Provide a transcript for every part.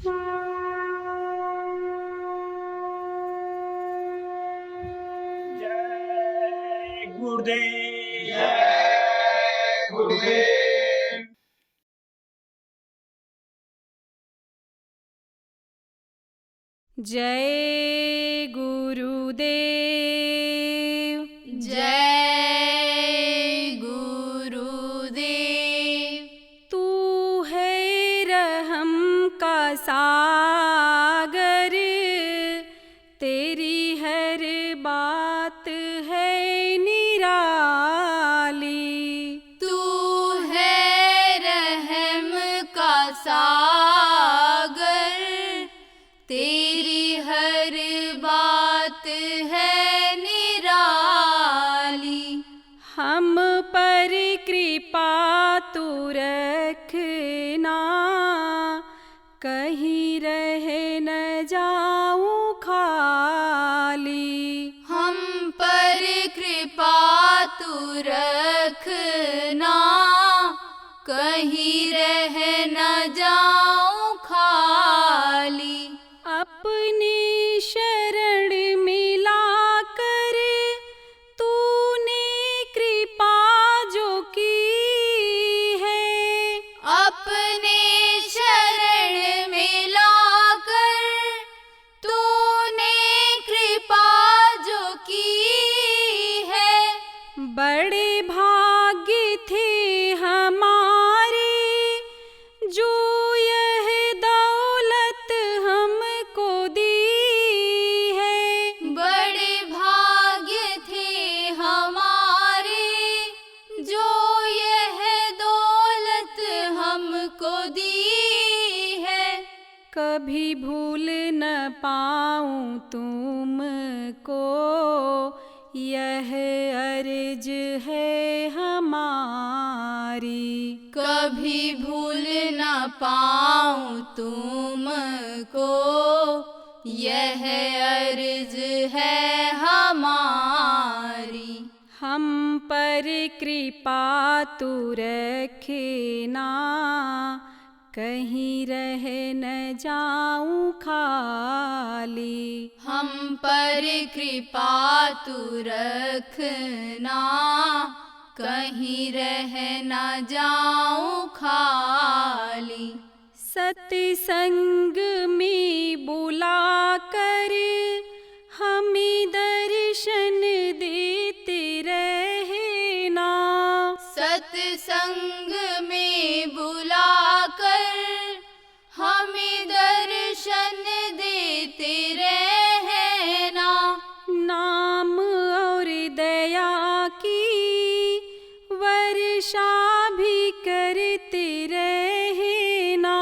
जय गुरुदेव। जय गुरुदेव। जय गुरुदेव। जय गुरुदेव। तू है रहम का सागर, तेरी हर बात है निराली। तू है रहम का सागर, तेरी हर बात है निराली। हम पर कृपा तू रखना, कहीं रह न जाऊं खाली। हम पर कृपा तू रखना, कहीं रह न जाऊं खाली। अपनी शरण मिलाकर तूने कृपा जो की है, अपने शरण मिलाकर तूने कृपा जो की है। बड़े भाग्य थे हमारे जो यह दौलत हमको दी है। बड़े भाग्य थे हमारे जो यह दौलत हमको दी है। कभी भूल न पाऊं तुमको, यह अर्ज है हमारी। कभी भूल न पाऊं तुमको, यह अर्ज है हमारी। हम पर कृपा तू रखना, कहीं रह न जाऊं खाली। हम पर कृपा तू रखना, कहीं रह न जाऊं खाली। सत्संग में बुला कर हमें दर्शन देते रहना। सत्संग में बुलाकर हमें दर्शन देते रहना। नाम और दया की वर्षा भी करते रहना।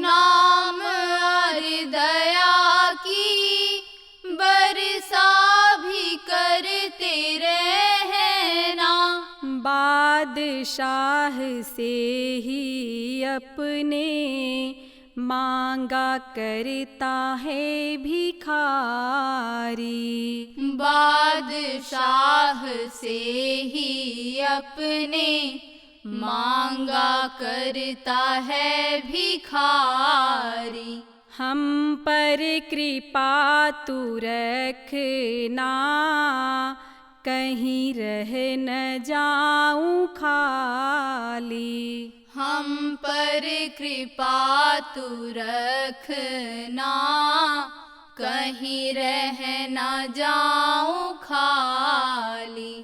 नाम और दया की बरसा भी करते रहना। बादशाह से ही अपने मांगा करता है भिखारी। बादशाह से ही अपने मांगा करता है भिखारी। हम पर कृपा तू रखना, कहीं रह न जाऊं खाली। हम पर कृपा तू रखना, कहीं रह न जाऊं खाली।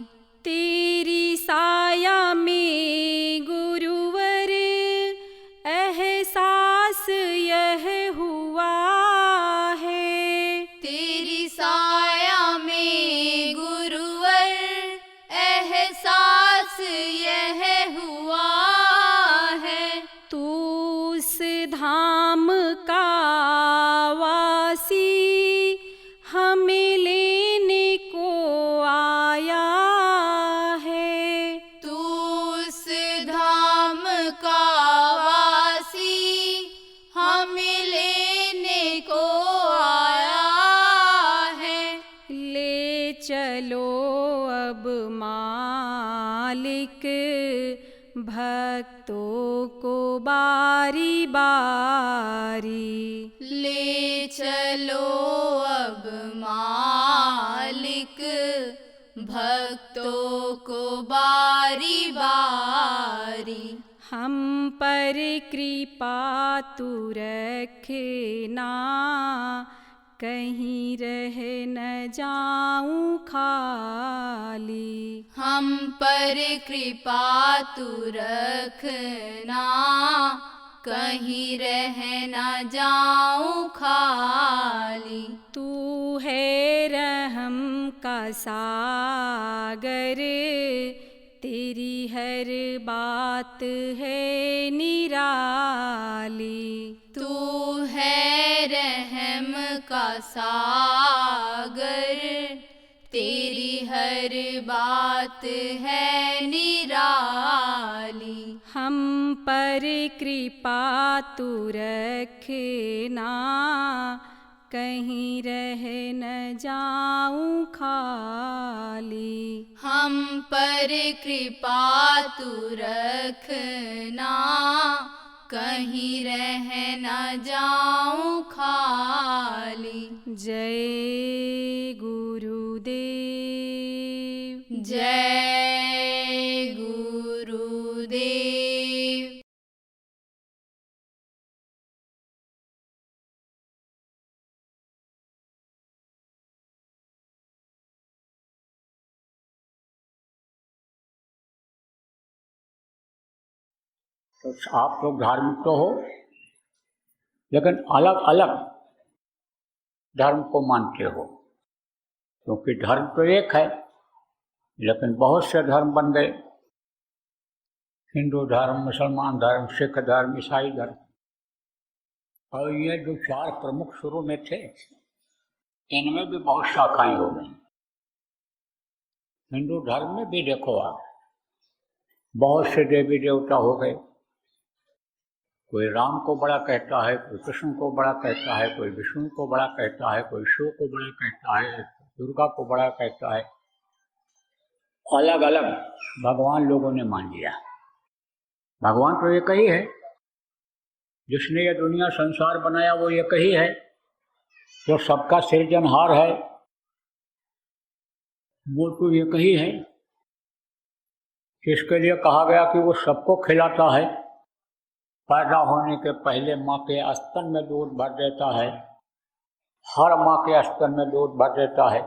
तेरी साया में गुरुवर एहसास यह हुआ है। तेरी साया में गुरुवर एहसास यह हुआ है। तू उस धाम का वासी हमें लेने को आया है। तू उस धाम का वासी हमें लेने को आया है। ले चलो अब मालिक भक्तों को बारी बारी ले चलो अब मालिक, भक्तों को बारी बारी। हम पर कृपा तू रखना, कहीं रह न जाऊं खाली। हम पर कृपा तू रखना, कहीं रह न जाऊं खाली। तू है रहम का सागर, तेरी हर बात है निराली। तू है रहम का सागर, तेरी हर बात है निराली। हम पर कृपा तू रखना, कहीं रह न जाऊं खाली। हम पर कृपा तू रखना, कहीं रह न जाऊं खाली। जय गुरुदेव, जय गुरुदेव। तो आप लोग धार्मिक तो हो, लेकिन अलग अलग धर्म को मानते हो, क्योंकि धर्म तो एक है, लेकिन बहुत से धर्म बन गए। हिंदू धर्म, मुसलमान धर्म, सिख धर्म, ईसाई धर्म, और ये जो चार प्रमुख शुरू में थे, इनमें भी बहुत शाखाएं हो गई। हिंदू धर्म में भी देखो आप, बहुत से देवी देवता हो गए। कोई राम को बड़ा कहता है, कोई कृष्ण को बड़ा कहता है, कोई विष्णु को बड़ा कहता है, कोई शिव को बड़ा कहता है, दुर्गा को बड़ा कहता है। अलग अलग भगवान लोगों ने मान लिया। भगवान तो एक ही है, जिसने ये दुनिया संसार बनाया वो एक ही है, जो सबका सृजनहार है वो तो एक ही है। इसके लिए कहा गया कि वो सबको खिलाता है। पैदा होने के पहले माँ के स्तन में दूध भर देता है, हर माँ के स्तन में दूध भर देता है।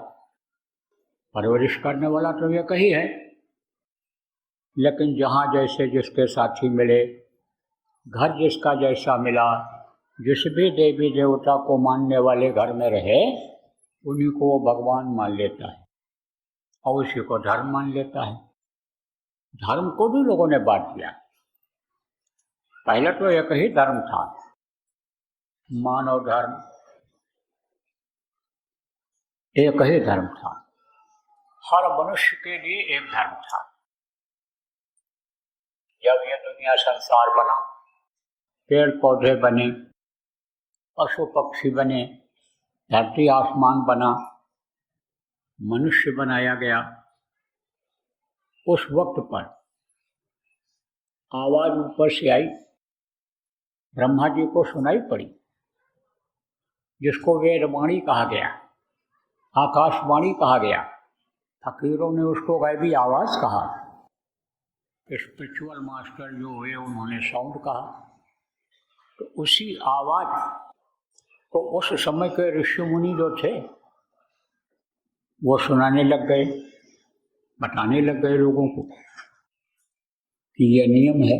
परवरिश करने वाला तो ये कही है, लेकिन जहाँ जैसे जिसके साथी मिले, घर जिसका जैसा मिला, जिस भी देवी देवता को मानने वाले घर में रहे, उन्हीं को वो भगवान मान लेता है और उसी को धर्म मान लेता है। धर्म को भी लोगों ने बांट दिया। पहले तो एक ही धर्म था, मानव धर्म, एक ही धर्म था। हर मनुष्य के लिए एक धर्म था। जब ये दुनिया संसार बना, पेड़ पौधे बने, पशु पक्षी बने, धरती आसमान बना, मनुष्य बनाया गया, उस वक्त पर आवाज ऊपर से आई, ब्रह्मा जी को सुनाई पड़ी, जिसको वेदवाणी कहा गया, आकाशवाणी कहा गया। फकीरों ने उसको गैबी आवाज कहा। स्पिरिचुअल मास्टर जो हुए उन्होंने साउंड कहा। तो उसी आवाज को उस समय के ऋषि मुनि जो थे वो सुनाने लग गए, बताने लग गए लोगों को कि ये नियम है।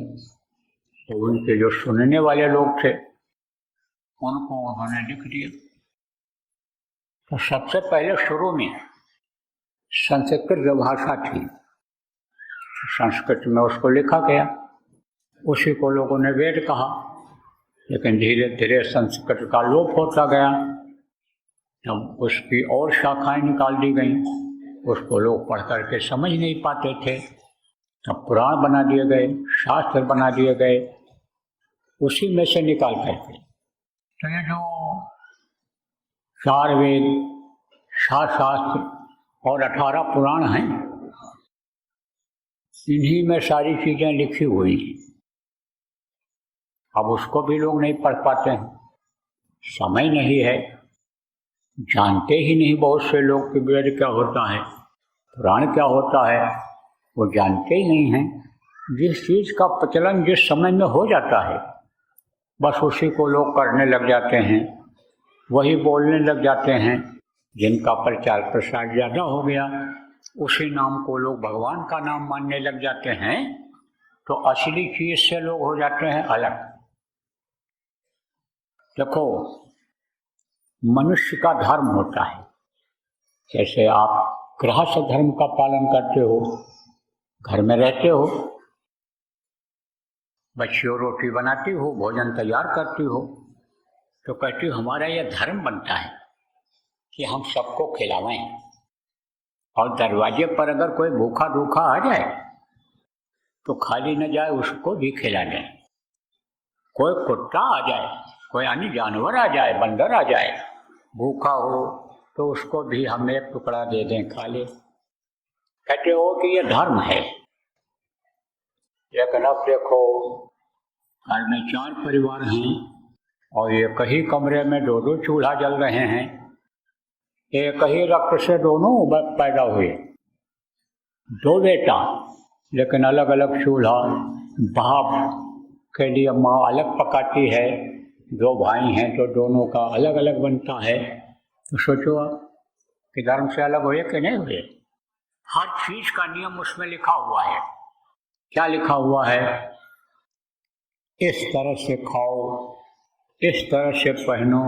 तो उनके जो सुनने वाले लोग थे उनको उन्होंने लिख दिया। तो सबसे पहले शुरू में संस्कृत भाषा थी, संस्कृत में उसको लिखा गया, उसी को लोगों ने वेद कहा। लेकिन धीरे धीरे संस्कृत का लोप होता गया, तब उसकी और शाखाएं निकाल दी गईं, उसको लोग पढ़ करके समझ नहीं पाते थे। तब पुराण बना दिए गए, शास्त्र बना दिए गए, उसी में से निकाल करके। तो ये जो 4 वेद, 7 शास्त्र और 18 पुराण हैं, इन्हीं में सारी चीज़ें लिखी हुई हैं। अब उसको भी लोग नहीं पढ़ पाते हैं, समय नहीं है, जानते ही नहीं बहुत से लोग कि वेद क्या होता है, पुराण क्या होता है, वो जानते ही नहीं हैं। जिस चीज़ का प्रचलन जिस समय में हो जाता है बस उसी को लोग करने लग जाते हैं, वही बोलने लग जाते हैं। जिनका प्रचार प्रसार ज़्यादा हो गया उसी नाम को लोग भगवान का नाम मानने लग जाते हैं, तो असली चीज़ से लोग हो जाते हैं अलग। देखो, मनुष्य का धर्म होता है, जैसे आप गृहस्थ धर्म का पालन करते हो, घर में रहते हो, बच्चियों रोटी बनाती हो, भोजन तैयार करती हो, तो कहती हो हमारा यह धर्म बनता है कि हम सबको खिलावें, और दरवाजे पर अगर कोई भूखा रूखा आ जाए तो खाली न जाए, उसको भी खिला दें। कोई कुत्ता आ जाए, कोई अन्य जानवर आ जाए, बंदर आ जाए, भूखा हो तो उसको भी हम एक टुकड़ा दे दें, खा ले। कहते हो कि ये धर्म है। लेकिन अब देखो, घर में 4 परिवार हैं और एक ही कमरे में 2-2 चूल्हा जल रहे हैं, एक ही रक्त से दोनों पैदा हुए, 2 बेटा, लेकिन अलग अलग चूल्हा। भाप के लिए माँ अलग पकाती है, 2 भाई हैं तो दोनों का अलग अलग बनता है। तो सोचो आप कि धर्म से अलग हुए कि नहीं हुए। हर चीज का नियम उसमें लिखा हुआ है। क्या लिखा हुआ है? इस तरह से खाओ, इस तरह से पहनो,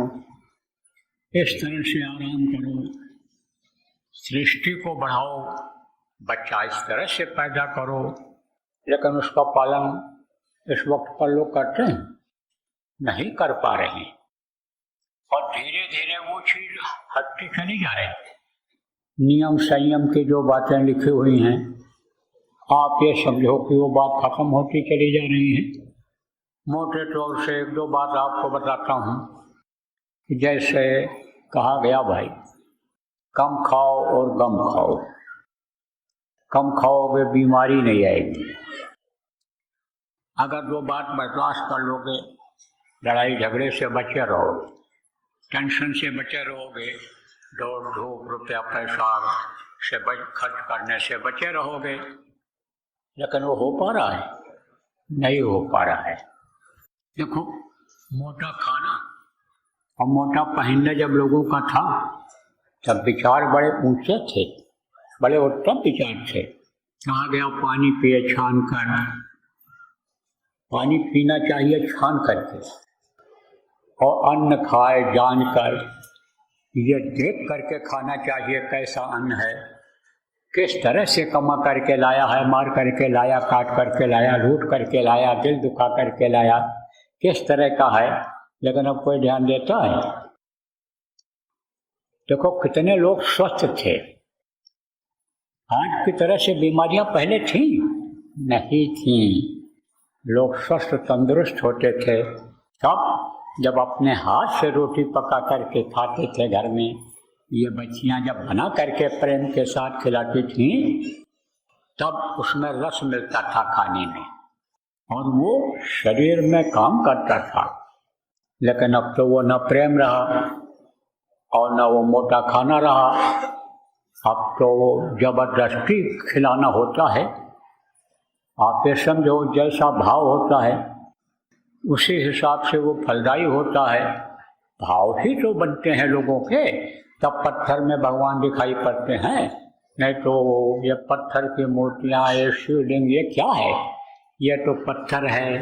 इस तरह से आराम करो, सृष्टि को बढ़ाओ, बच्चा इस तरह से पैदा करो। लेकिन उसका पालन इस वक्त पर लोग करते हैं, नहीं कर पा रहे हैं, और धीरे धीरे वो चीज हटती चली जा रही है। नियम संयम की जो बातें लिखी हुई हैं, आप ये समझो कि वो बात खत्म होती चली जा रही है। मोटे तौर से 1-2 बात आपको बताता हूँ। जैसे कहा गया भाई, कम खाओ और गम खाओ। कम खाओगे बीमारी नहीं आएगी। अगर 2 बात बर्दाश्त कर लोगे, लड़ाई झगड़े से बचे रहोगे, टेंशन से बचे रहोगे, दौड़ धूप रुपया पैसा से खर्च करने से बचे रहोगे। लेकिन वो हो पा रहा है? नहीं हो पा रहा है। देखो, मोटा खाना और मोटा पहनना जब लोगों का था तब विचार बड़े ऊंचे थे, बड़े उत्तम विचार थे। कहा गया पानी पिए छान कर, पानी पीना चाहिए छान करके, और अन्न खाए जान कर, ये देख करके खाना चाहिए कैसा अन्न है, किस तरह से कमा करके लाया है, मार करके लाया, काट करके लाया, लूट करके लाया, दिल दुखा करके लाया, किस तरह का है। लेकिन अब कोई ध्यान देता है? देखो कितने लोग स्वस्थ थे। आज की तरह से बीमारियां पहले थी नहीं थी। लोग स्वस्थ तंदुरुस्त होते थे तब जब अपने हाथ से रोटी पका करके खाते थे घर में। ये बच्चियां जब बना करके प्रेम के साथ खिलाती थीं तब उसमें रस मिलता था खाने में, और वो शरीर में काम करता था। लेकिन अब तो वो न प्रेम रहा और न वो मोटा खाना रहा। अब तो वो जबरदस्ती खिलाना होता है। आप ये समझो, जैसा भाव होता है उसी हिसाब से वो फलदायी होता है। भाव ही तो बनते हैं लोगों के, तब पत्थर में भगवान दिखाई पड़ते हैं। नहीं तो ये पत्थर की मूर्तियाँ, ये शिवलिंग, ये क्या है? ये तो पत्थर है,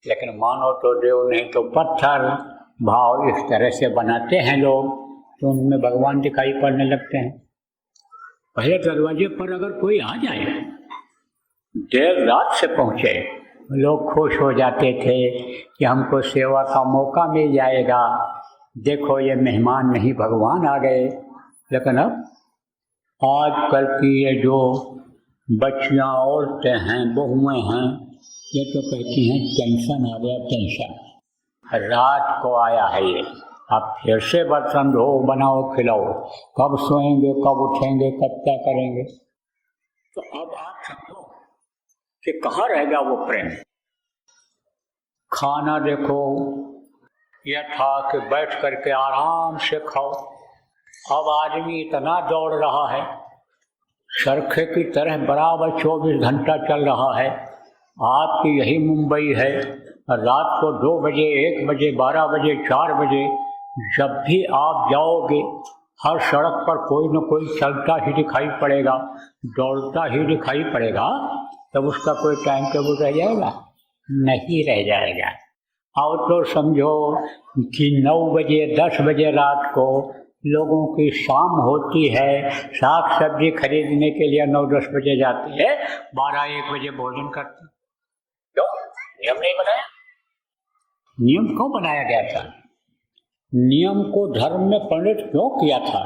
लेकिन मानो तो देव नहीं तो पत्थर। भाव इस तरह से बनाते हैं लोग तो उनमें भगवान दिखाई पड़ने लगते हैं। पहले दरवाजे पर अगर कोई आ जाए, देर रात से पहुँचे, लोग खुश हो जाते थे कि हमको सेवा का मौका मिल जाएगा। देखो ये मेहमान नहीं भगवान आ गए। लेकिन अब आजकल की ये जो बच्चियां, औरतें हैं, बहुएं हैं, ये तो कहती हैं टेंशन आ गया, टेंशन रात को आया है ये, अब फिर से बर्तन धो, बनाओ, खिलाओ, कब सोएंगे, कब उठेंगे, कब क्या करेंगे। तो अब आप समझो कि कहाँ रह गया वो प्रेम। खाना देखो, यह था कि बैठ करके आराम से खाओ। अब आदमी इतना दौड़ रहा है, चरखे की तरह बराबर 24 घंटा चल रहा है। आपकी यही मुंबई है, रात को 2 बजे, 1 बजे, 12 बजे, 4 बजे जब भी आप जाओगे, हर सड़क पर कोई न कोई चलता ही दिखाई पड़ेगा, दौड़ता ही दिखाई पड़ेगा। तब उसका कोई टाइम टेबल रह जाएगा? नहीं रह जाएगा। अब तो समझो कि 9 बजे, 10 बजे रात को लोगों की शाम होती है, साग सब्जी खरीदने के लिए 9-10 बजे जाते हैं, 12-1 बजे भोजन करते हैं। क्यों? नियम नहीं बनाया। नियम क्यों बनाया गया था? नियम को धर्म में परिणत क्यों किया था?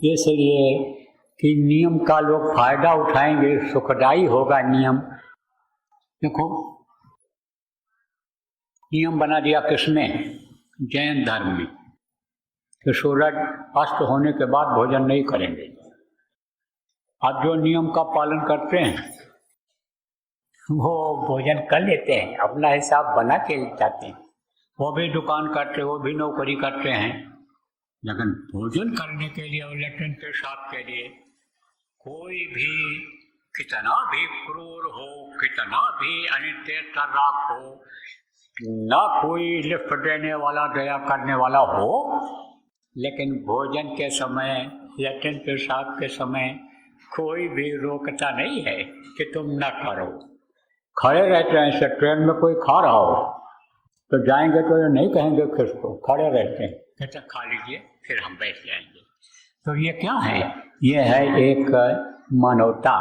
इसलिए कि नियम का लोग फायदा उठाएंगे, सुखदायी होगा नियम। देखो, नियम बना दिया किसने? जैन धर्म में, कि सूरज अस्त होने के बाद भोजन नहीं करेंगे। अब जो नियम का पालन करते हैं वो भोजन कर लेते हैं, अपना हिसाब बना के जाते हैं। वो भी दुकान करते, वो भी नौकरी करते हैं, लेकिन भोजन करने के लिए और लेटरिन पेशाब के लिए कोई भी कितना भी क्रूर हो, कितना भी अनित्य तर्राक हो, ना कोई लिफ्ट देने वाला, दया करने वाला हो, लेकिन भोजन के समय, लेटरिन पेशाब के समय कोई भी रोकता नहीं है कि तुम न करो। खड़े रहते हैं। ऐसे ट्रेन में कोई खा रहा हो तो जाएंगे तो ये नहीं कहेंगे किसको, खड़े रहते हैं, कहते खा लीजिए फिर हम बैठ जाएंगे। तो ये क्या है? ये है एक मानवता।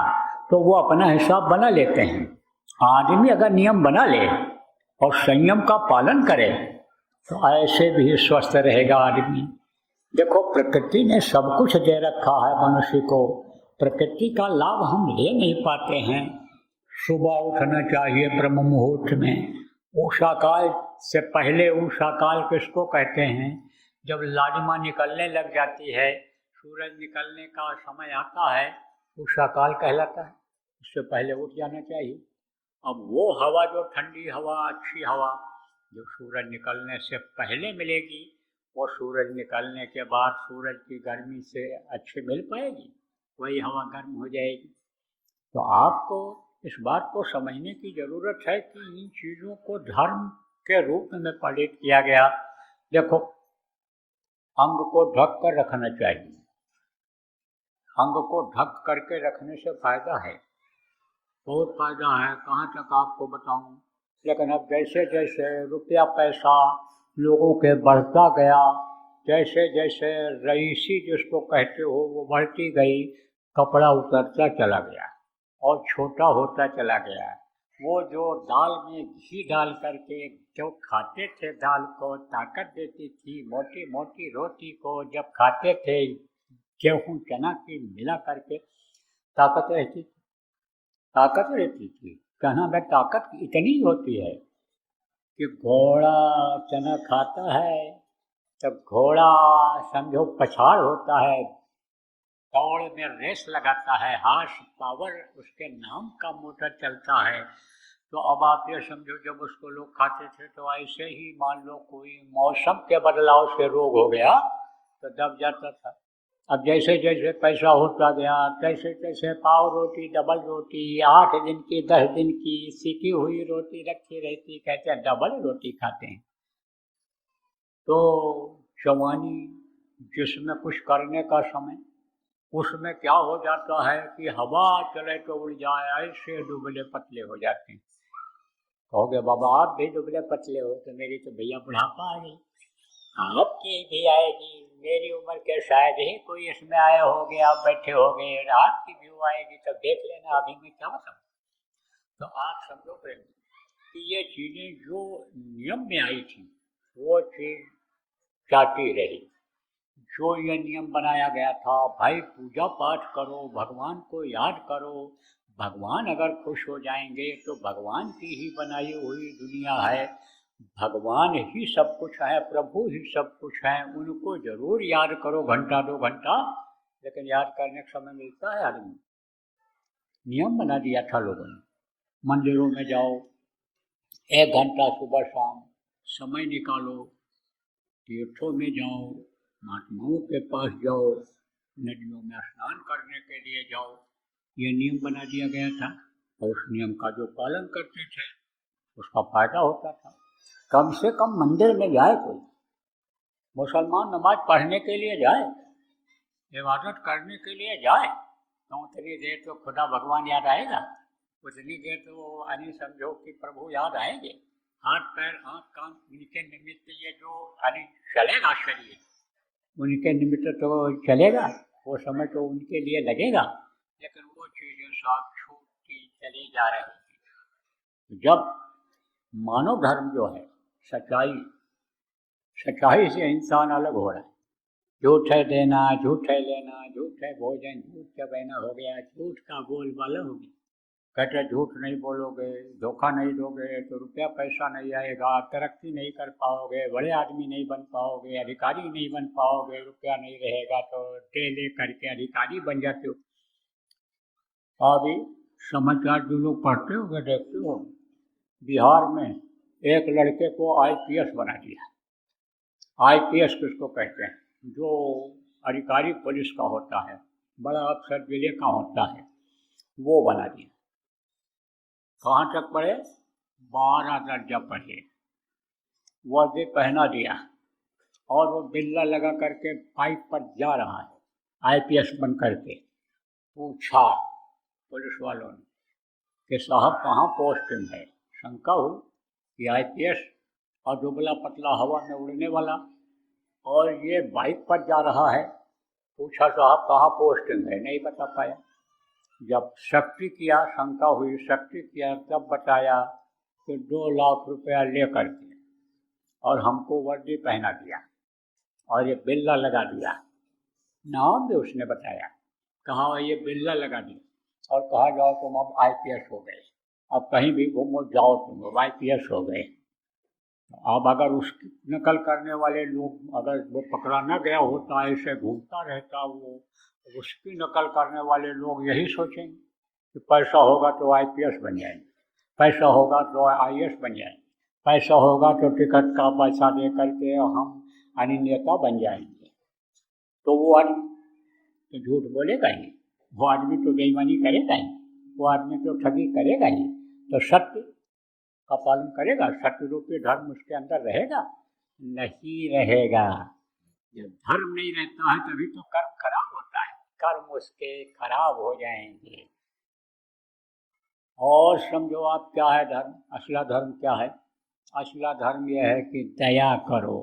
तो वो अपना हिसाब बना लेते हैं। आदमी अगर नियम बना ले और संयम का पालन करे तो ऐसे भी स्वस्थ रहेगा आदमी। देखो, प्रकृति ने सब कुछ दे रखा है मनुष्य को, प्रकृति का लाभ हम ले नहीं पाते हैं। सुबह उठना चाहिए ब्रह्म मुहूर्त में, उषा काल से पहले। उषा काल किसको कहते हैं? जब लालिमा निकलने लग जाती है, सूरज निकलने का समय आता है, उषा काल कहलाता है। उससे पहले उठ जाना चाहिए। अब वो हवा, जो ठंडी हवा, अच्छी हवा, जो सूरज निकलने से पहले मिलेगी, वो सूरज निकलने के बाद सूरज की गर्मी से अच्छी मिल पाएगी, वही हवा गर्म हो जाएगी। तो आपको इस बात को समझने की ज़रूरत है कि इन चीज़ों को धर्म के रूप में परिणत किया गया। देखो, अंग को ढक कर रखना चाहिए। अंग को ढक करके रखने से फायदा है, बहुत फायदा है। कहाँ तक आपको बताऊं। लेकिन अब जैसे जैसे रुपया पैसा लोगों के बढ़ता गया, जैसे जैसे रईसी जिसको कहते हो वो बढ़ती गई, कपड़ा उतरता चला गया और छोटा होता चला गया। वो जो दाल में घी डाल करके जो खाते थे, दाल को ताकत देती थी, मोटी मोटी रोटी को जब खाते थे, गेहूँ चना की मिला करके ताकत रहती थी, ताकत रहती थी। कहना में ताकत इतनी होती है कि घोड़ा चना खाता है तब घोड़ा समझो पछाड़ होता है, दौड़ में रेस लगाता है, हार्स पावर उसके नाम का मोटर चलता है। तो अब आप ये समझो, जब उसको लोग खाते थे तो ऐसे ही मान लो कोई मौसम के बदलाव से रोग हो गया तो दब जाता था। अब जैसे जैसे पैसा होता गया, तैसे तैसे पाव रोटी, डबल रोटी, 8 दिन की, 10 दिन की सीखी हुई रोटी रखी रहती, कहते हैं डबल रोटी खाते हैं। तो जवानी जिसमें कुछ करने का समय, उसमें क्या हो जाता है कि हवा चले तो उड़ जाए, ऐसे दुबले पतले हो जाते हैं। कहोगे बाबा आप भी दुबले पतले हो, तो मेरी तो भैया बुढ़ापा आ गई, आपकी भी आएगी, मेरी उम्र के शायद ही कोई इसमें आए होंगे, आप बैठे होंगे, आपकी भी आएगी, तब देख लेना अभी मैं क्या बताऊँ। तो आप समझो प्रेम कि ये चीज़ें जो नियम में आई थी वो चीज़ जाती रही। जो ये नियम बनाया गया था, भाई पूजा पाठ करो, भगवान को याद करो, भगवान अगर खुश हो जाएंगे तो भगवान की ही बनाई हुई दुनिया है, भगवान ही सब कुछ है, प्रभु ही सब कुछ है, उनको जरूर याद करो, घंटा 2 घंटा, लेकिन याद करने का समय मिलता है आदमी। नियम बना दिया था लोगों ने, मंदिरों में जाओ, 1 घंटा सुबह शाम समय निकालो, तीर्थों में जाओ, महात्माओं के पास जाओ, नदियों में स्नान करने के लिए जाओ। ये नियम बना दिया गया था और उस नियम का जो पालन करते थे उसका फायदा होता था। कम से कम मंदिर में जाए कोई, मुसलमान नमाज पढ़ने के लिए जाए, इबादत करने के लिए जाए, तो उतनी देर तो खुदा भगवान याद आएगा, उतनी देर तो यानी समझो कि प्रभु याद आएंगे। हाथ पैर आँख कान उनके निमित्त ये जो यानी चलेगा शरीर, उनके निमित्त तो चलेगा, वो समय तो उनके लिए लगेगा, लेकिन वो चीज़ें सब छूटती चली जा रही हैं। जब मानव धर्म जो है सच्चाई से इंसान अलग हो रहा है, झूठ है देना, झूठ है लेना, झूठ है भोजन, झूठ का बहना हो गया, झूठ का बोलबाला हो गया। कहते झूठ नहीं बोलोगे, धोखा नहीं दोगे तो रुपया पैसा नहीं आएगा, तरक्की नहीं कर पाओगे, बड़े आदमी नहीं बन पाओगे, अधिकारी नहीं बन पाओगे, रुपया नहीं रहेगा तो टेले करके अधिकारी बन जाते हो। अभी समाचार जो लोग पढ़ते होंगे देखते हो, बिहार में एक लड़के को IPS बना दिया। IPS किसको कहते हैं? जो अधिकारी पुलिस का होता है, बड़ा अफसर जिले का होता है, वो बना दिया। कहाँ तक पढ़े? 12 दर्जा पढ़े, वर्दी पहना दिया और वो बिल्ला लगा करके पाइप पर जा रहा है IPS बन करके। पूछा पुलिस वालों ने कि साहब कहाँ पोस्टिंग है? शंका हुई कि IPS और दुबला पतला हवा में उड़ने वाला, और ये बाइक पर जा रहा है। पूछा साहब कहाँ पोस्टिंग है? नहीं बता पाया। जब शक्ति किया, शंका हुई, शक्ति किया, तब बताया कि 2 लाख रुपया ले करके और हमको वर्दी पहना दिया और ये बिल्ला लगा दिया। नाम भी उसने बताया, कहा ये बिल्ला लगा दिया और कहा जाओ तुम अब IPS हो गए, अब कहीं भी घूमो जाओ तुम अब IPS हो गए। अब अगर उसकी नकल करने वाले लोग, अगर वो पकड़ा न गया होता, ऐसे घूमता रहता वो, उसकी नकल करने वाले लोग यही सोचेंगे कि पैसा होगा तो IPS बन जाएंगे, पैसा होगा तो IAS बन जाएंगे, पैसा होगा तो टिकट का पैसा दे करके हम यानी नेता बन जाएंगे। तो वो आदमी तो झूठ बोलेगा ही, वो आदमी तो बेईमानी करेगा ही, वो आदमी तो ठगी करेगा ही, तो सत्य का पालन करेगा, सत्य रूपी धर्म उसके अंदर रहेगा? नहीं रहेगा। जब धर्म नहीं रहता है तभी तो कर्म खराब होता है, कर्म उसके खराब हो जाएंगे। और समझो आप क्या है धर्म, असला धर्म क्या है? असला धर्म यह है कि दया करो।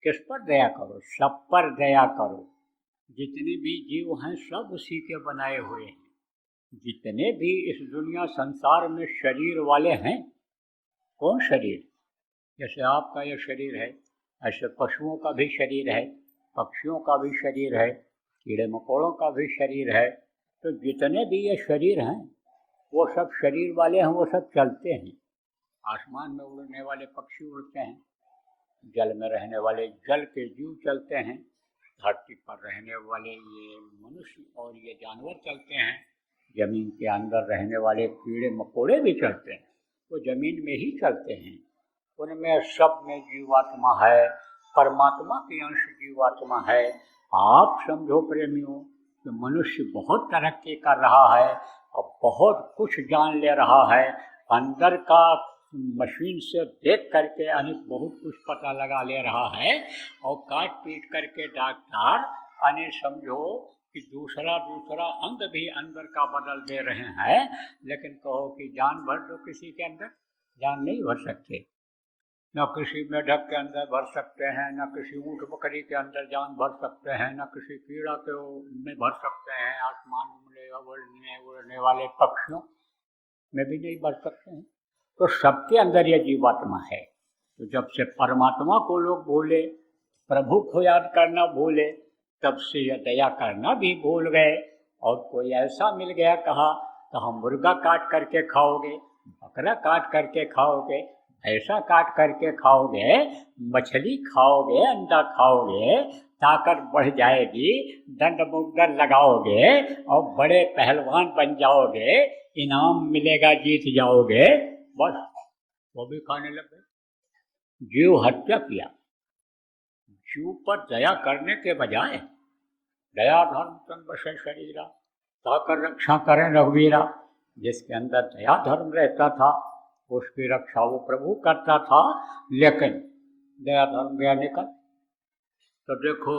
किस पर दया करो? सब पर दया करो। जितने भी जीव हैं सब उसी के बनाए हुए हैं। जितने भी इस दुनिया संसार में शरीर वाले हैं, कौन शरीर? जैसे आपका यह शरीर है, ऐसे पशुओं का भी शरीर है, पक्षियों का भी शरीर है, कीड़े मकोड़ों का भी शरीर है। तो जितने भी ये शरीर हैं वो सब शरीर वाले हैं, वो सब चलते हैं। आसमान में उड़ने वाले पक्षी उड़ते हैं, जल में रहने वाले जल के जीव चलते हैं, धरती पर रहने वाले ये मनुष्य और ये जानवर चलते हैं, जमीन के अंदर रहने वाले कीड़े मकोड़े भी चलते हैं, वो जमीन में ही चलते हैं। उनमें सब में जीवात्मा है, परमात्मा की अंश जीवात्मा है। आप समझो प्रेमियों कि मनुष्य बहुत तरक्की कर रहा है और बहुत कुछ जान ले रहा है, अंदर का मशीन से देख करके अनेक बहुत कुछ पता लगा ले रहा है, और काट पीट करके डॉक्टर अनेक समझो कि दूसरा अंग भी अंदर का बदल दे रहे हैं। लेकिन कहो कि जान भर दो किसी के अंदर, जान नहीं भर सकते। न किसी मेढक के अंदर भर सकते हैं, न किसी ऊँट बकरी के अंदर जान भर सकते हैं, न किसी कीड़ा के में भर सकते हैं, आसमान में उड़ने वाले पक्षियों में भी नहीं भर सकते हैं। तो सबके अंदर ये जीवात्मा है। तो जब से परमात्मा को लोग भूले, प्रभु को याद करना भूले, तब से यह दया करना भी भूल गए। और कोई ऐसा मिल गया, कहा तो हम मुर्गा काट करके खाओगे, बकरा काट करके खाओगे, ऐसा काट करके खाओगे, मछली खाओगे, अंडा खाओगे, ताकत बढ़ जाएगी, दंड मुक्दर लगाओगे और बड़े पहलवान बन जाओगे, इनाम मिलेगा, जीत जाओगे, बस वो भी खाने लग गए। जीव हत्या किया। जीव पर दया करने के बजाय दया धर्म तन बसे शरीरा, ताकर रक्षा करें रघुवीरा। जिसके अंदर दया धर्म रहता था उसकी रक्षा वो प्रभु करता था, लेकिन दया धर्म गया निकल। तो देखो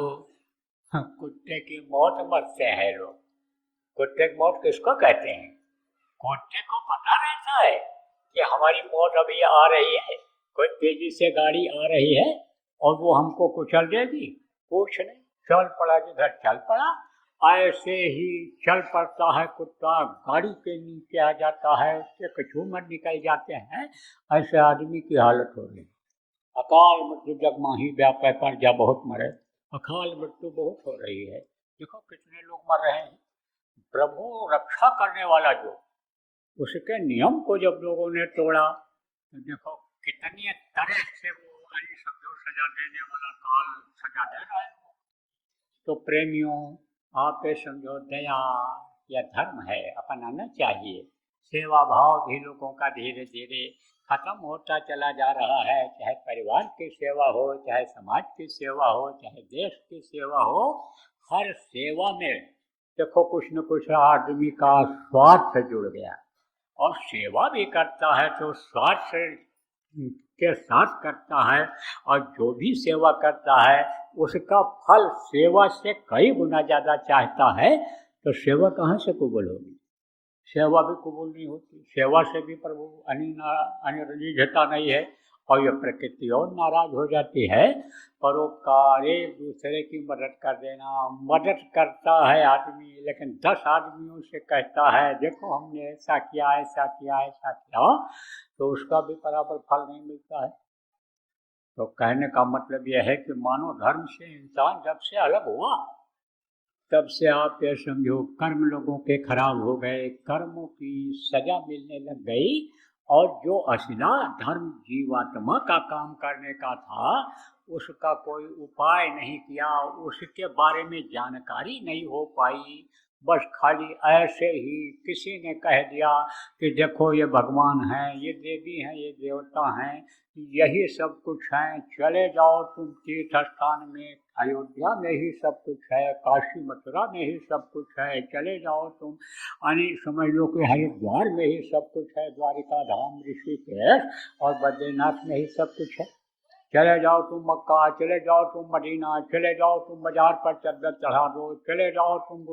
कुत्ते की मौत मरते हैं लोग। कुत्ते की मौत किसको कहते हैं? कुत्ते को पता रहता है कि हमारी मौत अभी आ रही है, कोई तेजी से गाड़ी आ रही है और वो हमको कुचल देगी, कुछ नहीं, चल पड़ा जिधर चल पड़ा। ऐसे ही चल पड़ता है कुत्ता, गाड़ी के नीचे आ जाता है, उसके कछूमर निकल जाते हैं। ऐसे आदमी की हालत हो रही है। अकाल मृत्यु जग माही व्यापै पर जा बहुत मरे। अकाल मृत्यु बहुत हो रही है। देखो कितने लोग मर रहे हैं। प्रभु रक्षा करने वाला जो, उसके नियम को जब लोगों ने तोड़ा तो देखो कितनी तरह से वो समझो सजा देने वाला काल सजा दे रहा है। तो प्रेमियों, आप ये समझो दया या धर्म है अपनाना चाहिए। सेवा भाव भी लोगों का धीरे धीरे खत्म होता चला जा रहा है। चाहे परिवार की सेवा हो, चाहे समाज की सेवा हो, चाहे देश की सेवा हो, हर सेवा में देखो कुछ न कुछ आदमी का स्वार्थ जुड़ गया। और सेवा भी करता है तो स्वार्थ के साथ करता है, और जो भी सेवा करता है उसका फल सेवा से कई गुना ज़्यादा चाहता है। तो सेवा कहाँ से कबूल होगी? सेवा भी कबूल नहीं होती। सेवा से भी प्रभु अनिर्जिता नहीं है और यह प्रकृति और नाराज हो जाती है। परोपकार, एक दूसरे की मदद कर देना, मदद करता है आदमी, लेकिन 10 आदमियों से कहता है देखो हमने ऐसा किया ऐसा किया ऐसा किया, तो उसका भी बराबर फल नहीं मिलता है। तो कहने का मतलब यह है कि मानव धर्म से इंसान जब से अलग हुआ तब से आप ये समझो कर्म लोगों के खराब हो गए, कर्मों की सजा मिलने लग गई, और जो असला धर्म जीवात्मा का काम करने का था उसका कोई उपाय नहीं किया, उसके बारे में जानकारी नहीं हो पाई। बस खाली ऐसे ही किसी ने कह दिया कि देखो ये भगवान हैं, ये देवी हैं, ये देवता हैं, यही सब कुछ हैं, चले जाओ तुम तीर्थ स्थान में, अयोध्या में ही सब कुछ है, काशी मथुरा में ही सब कुछ है, चले जाओ तुम समझ लो कि हरिद्वार में ही सब कुछ है, द्वारिका धाम, ऋषिकेश और बद्रीनाथ में ही सब कुछ है, चले जाओ तुम मक्का, चले जाओ तुम मदीना, चले जाओ तुम बाजार पर चद्दर चढ़ा दो, चले जाओ तुम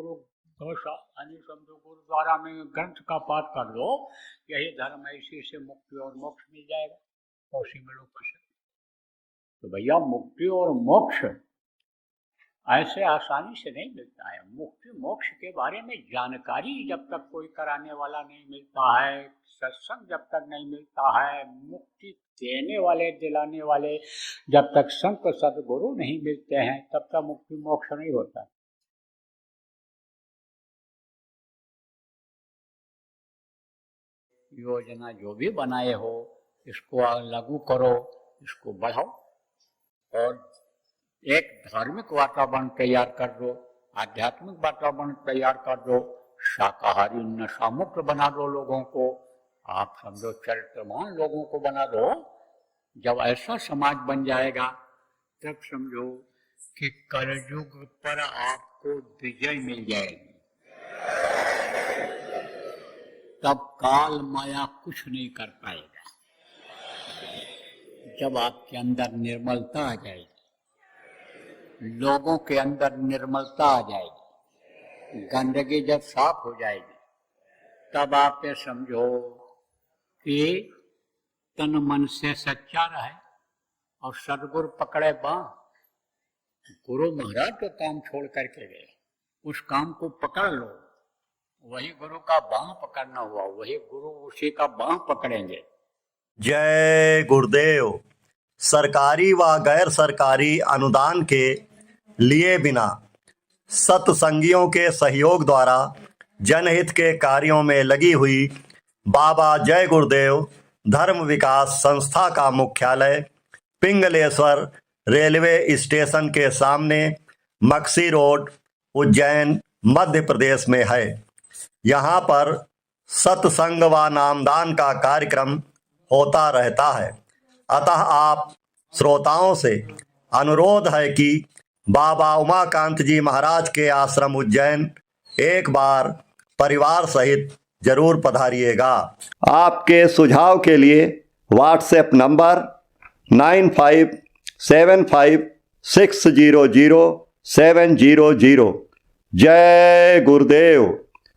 समझो गुरुद्वारा में ग्रंथ का पाठ कर लो, यही धर्म है, इसी से मुक्ति और मोक्ष मिल जाएगा, तो उसी में लोग पसंद। तो भैया मुक्ति और मोक्ष ऐसे आसानी से नहीं मिलता है। मुक्ति मोक्ष के बारे में जानकारी जब तक कोई कराने वाला नहीं मिलता है, सत्संग जब तक नहीं मिलता है, मुक्ति देने वाले दिलाने वाले जब तक संत सदगुरु नहीं मिलते हैं, तब तक मुक्ति मोक्ष नहीं होता। योजना जो भी बनाए हो इसको लागू करो, इसको बढ़ाओ, और एक धार्मिक वातावरण तैयार कर दो, आध्यात्मिक वातावरण तैयार कर दो, शाकाहारी नशा मुक्त बना दो लोगों को, आप समझो चरित्रवान लोगों को बना दो। जब ऐसा समाज बन जाएगा तब समझो कि कलयुग पर आपको विजय मिल जाएगी। तब काल माया कुछ नहीं कर पाएगा। जब आपके अंदर निर्मलता आ जाएगी, लोगों के अंदर निर्मलता आ जाएगी, गंदगी जब साफ हो जाएगी, तब आप ये समझो कि तन मन से सच्चा रहे और सदगुरु पकड़े बांह। गुरु महाराज तो काम छोड़ करके गए, उस काम को पकड़ लो, वही गुरु का बांह पकड़ना हुआ, वही गुरु उसी का बांह पकड़ेंगे। जय गुरुदेव। सरकारी व गैर सरकारी अनुदान के लिए बिना सत्संगियों के सहयोग द्वारा जनहित के कार्यों में लगी हुई बाबा जय गुरुदेव धर्म विकास संस्था का मुख्यालय पिंगलेश्वर रेलवे स्टेशन के सामने मक्सी रोड, उज्जैन, मध्य प्रदेश में है। यहाँ पर सत्संग व नामदान का कार्यक्रम होता रहता है। अतः आप श्रोताओं से अनुरोध है कि बाबा उमाकांत जी महाराज के आश्रम उज्जैन एक बार परिवार सहित जरूर पधारिएगा। आपके सुझाव के लिए व्हाट्सएप नंबर 9575600700। जय गुरुदेव।